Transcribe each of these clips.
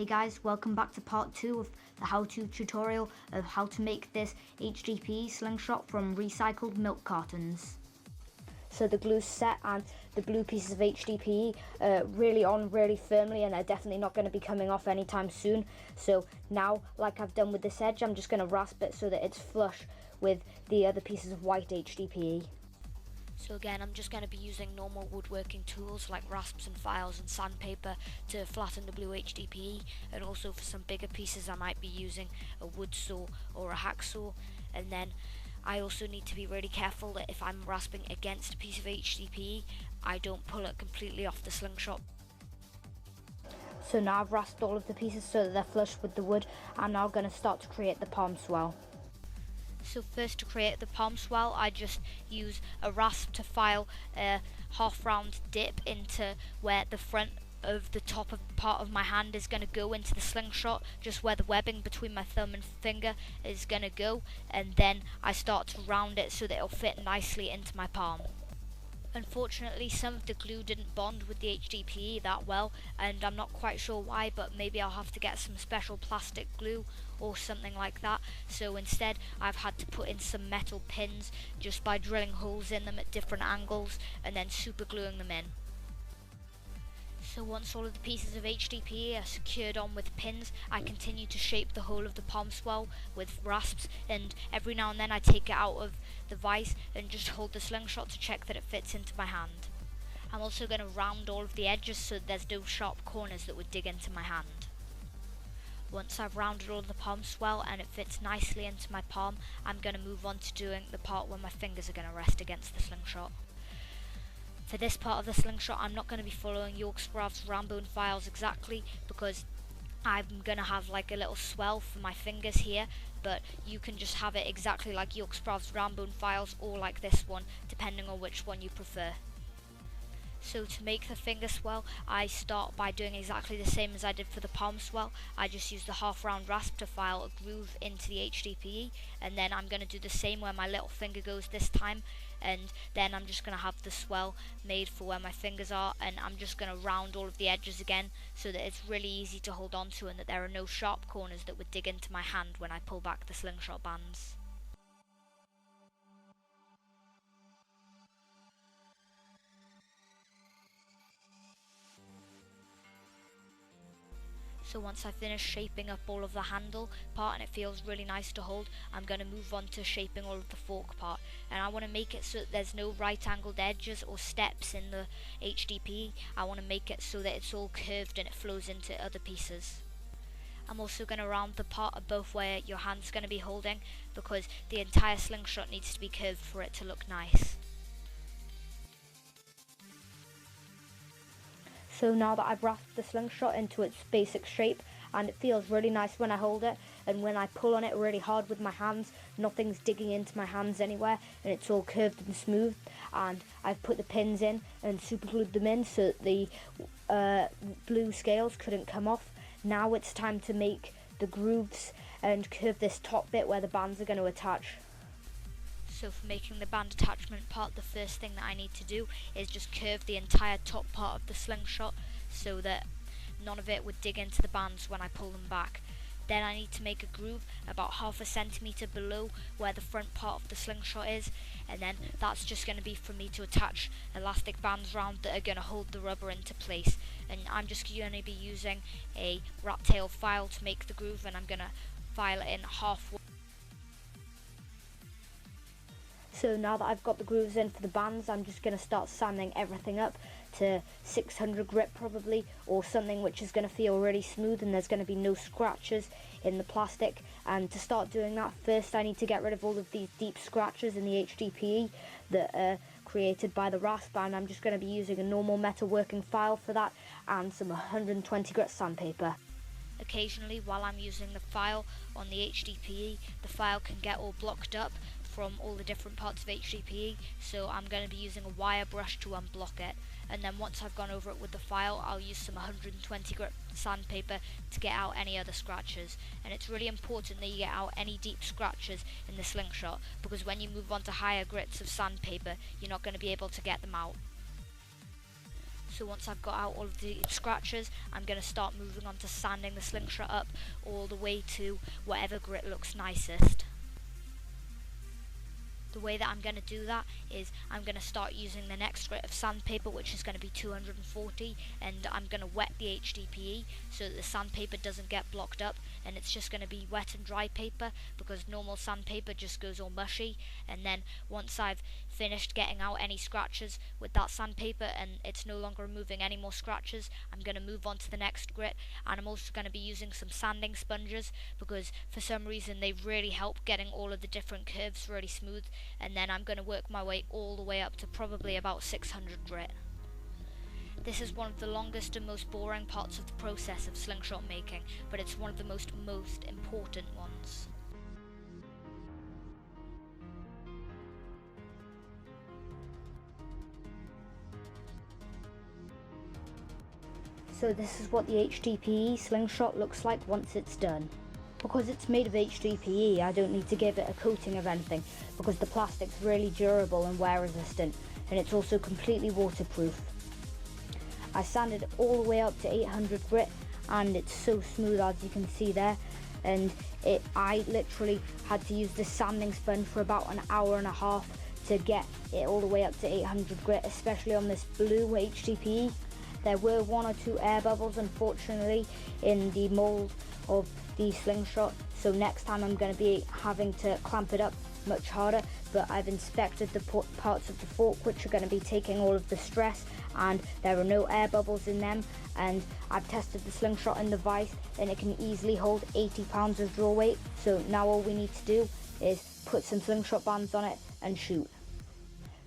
Hey guys, welcome back to part 2 of the how-to tutorial of how to make this HDPE slingshot from recycled milk cartons. So the glue's set and the blue pieces of HDPE are really on really firmly and they're definitely not going to be coming off anytime soon. So now, like I've done with this edge, I'm just going to rasp it so that it's flush with the other pieces of white HDPE. So again, I'm just going to be using normal woodworking tools like rasps and files and sandpaper to flatten the blue HDPE, and also for some bigger pieces I might be using a wood saw or a hacksaw. And then I also need to be really careful that if I'm rasping against a piece of HDPE, I don't pull it completely off the slingshot. So now I've rasped all of the pieces so that they're flush with the wood. I'm now going to start to create the palm swell. So first, to create the palm swell, I just use a rasp to file a half round dip into where the front of the top of part of my hand is going to go into the slingshot, just where the webbing between my thumb and finger is going to go, and then I start to round it so that it'll fit nicely into my palm. Unfortunately, some of the glue didn't bond with the HDPE that well, and I'm not quite sure why, but maybe I'll have to get some special plastic glue or something like that. So instead, I've had to put in some metal pins just by drilling holes in them at different angles and then super gluing them in. So once all of the pieces of HDPE are secured on with pins, I continue to shape the whole of the palm swell with rasps, and every now and then I take it out of the vise and just hold the slingshot to check that it fits into my hand. I'm also going to round all of the edges so that there's no sharp corners that would dig into my hand. Once I've rounded all of the palm swell and it fits nicely into my palm, I'm going to move on to doing the part where my fingers are going to rest against the slingshot. For this part of the slingshot, I'm not going to be following Yorksprov's Rambone files exactly, because I'm going to have like a little swell for my fingers here, but you can just have it exactly like Yorksprov's Rambone files or like this one, depending on which one you prefer. So to make the finger swell, I start by doing exactly the same as I did for the palm swell. I just use the half round rasp to file a groove into the HDPE, and then I'm going to do the same where my little finger goes this time, and then I'm just going to have the swell made for where my fingers are, and I'm just going to round all of the edges again so that it's really easy to hold on to and that there are no sharp corners that would dig into my hand when I pull back the slingshot bands. So once I've finished shaping up all of the handle part and it feels really nice to hold, I'm going to move on to shaping all of the fork part, and I want to make it so that there's no right angled edges or steps in the HDPE. I want to make it so that it's all curved and it flows into other pieces. I'm also going to round the part above where your hand's going to be holding, because the entire slingshot needs to be curved for it to look nice. So now that I've rasped the slingshot into its basic shape, and it feels really nice when I hold it, and when I pull on it really hard with my hands, nothing's digging into my hands anywhere, and it's all curved and smooth, and I've put the pins in and super glued them in so that the blue scales couldn't come off. Now it's time to make the grooves and curve this top bit where the bands are going to attach. So for making the band attachment part, the first thing that I need to do is just curve the entire top part of the slingshot so that none of it would dig into the bands when I pull them back. Then I need to make a groove about 1/2 centimetre below where the front part of the slingshot is, and then that's just going to be for me to attach elastic bands round that are going to hold the rubber into place. And I'm just going to be using a rat tail file to make the groove, and I'm going to file it in halfway. So now that I've got the grooves in for the bands, I'm just going to start sanding everything up to 600 grit probably, or something which is going to feel really smooth and there's going to be no scratches in the plastic. And to start doing that, first I need to get rid of all of these deep scratches in the HDPE that are created by the rasp, and I'm just going to be using a normal metalworking file for that and some 120 grit sandpaper. Occasionally, while I'm using the file on the HDPE, the file can get all blocked up from all the different parts of HDPE, so I'm going to be using a wire brush to unblock it, and then once I've gone over it with the file, I'll use some 120 grit sandpaper to get out any other scratches. And it's really important that you get out any deep scratches in the slingshot, because when you move on to higher grits of sandpaper, you're not going to be able to get them out. So once I've got out all of the scratches, I'm going to start moving on to sanding the slingshot up all the way to whatever grit looks nicest. The way that I'm going to do that is I'm going to start using the next grit of sandpaper, which is going to be 240, and I'm going to wet the HDPE so that the sandpaper doesn't get blocked up, and it's just going to be wet and dry paper, because normal sandpaper just goes all mushy. And then once I've finished getting out any scratches with that sandpaper and it's no longer removing any more scratches, I'm going to move on to the next grit. And I'm also going to be using some sanding sponges, because for some reason they really help getting all of the different curves really smooth. And then I'm going to work my way all the way up to probably about 600 grit. This is one of the longest and most boring parts of the process of slingshot making, but it's one of the most important ones. So this is what the HDPE slingshot looks like once it's done. Because it's made of HDPE, I don't need to give it a coating of anything, because the plastic's really durable and wear resistant, and it's also completely waterproof. I sanded all the way up to 800 grit, and it's so smooth, as you can see there. And I literally had to use the sanding sponge for about an hour and a half to get it all the way up to 800 grit, especially on this blue HDPE. There were one or two air bubbles, unfortunately, in the mold of the slingshot, so next time I'm going to be having to clamp it up much harder. But I've inspected the parts of the fork which are going to be taking all of the stress, and there are no air bubbles in them. And I've tested the slingshot in the vise, and it can easily hold 80 pounds of draw weight. So now all we need to do is put some slingshot bands on it and shoot.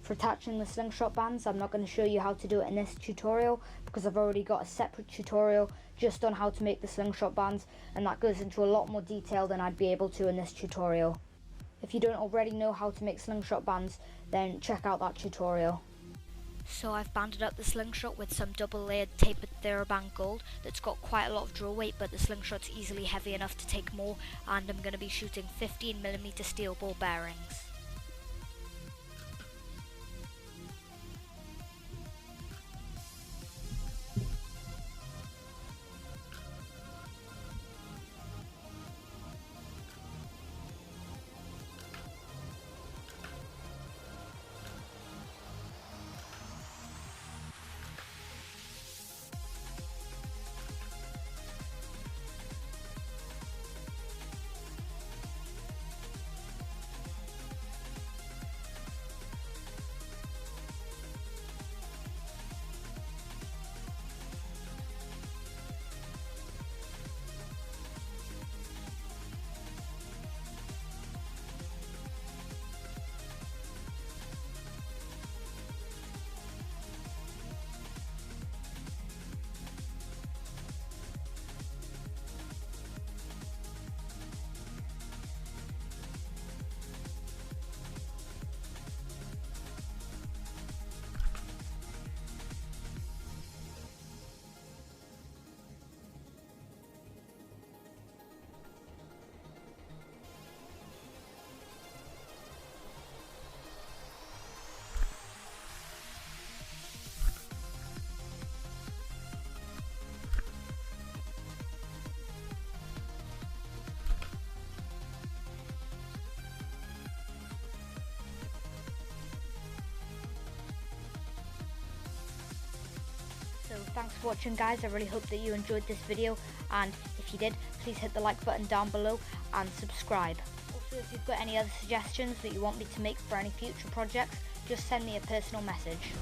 For attaching the slingshot bands, I'm not going to show you how to do it in this tutorial, because I've already got a separate tutorial just on how to make the slingshot bands, and that goes into a lot more detail than I'd be able to in this tutorial. If you don't already know how to make slingshot bands, then check out that tutorial. So I've banded up the slingshot with some double layered tapered TheraBand gold that's got quite a lot of draw weight, but the slingshot's easily heavy enough to take more, and I'm going to be shooting 15mm steel ball bearings. So thanks for watching, guys. I really hope that you enjoyed this video, and if you did, please hit the like button down below and subscribe. Also, if you've got any other suggestions that you want me to make for any future projects, just send me a personal message.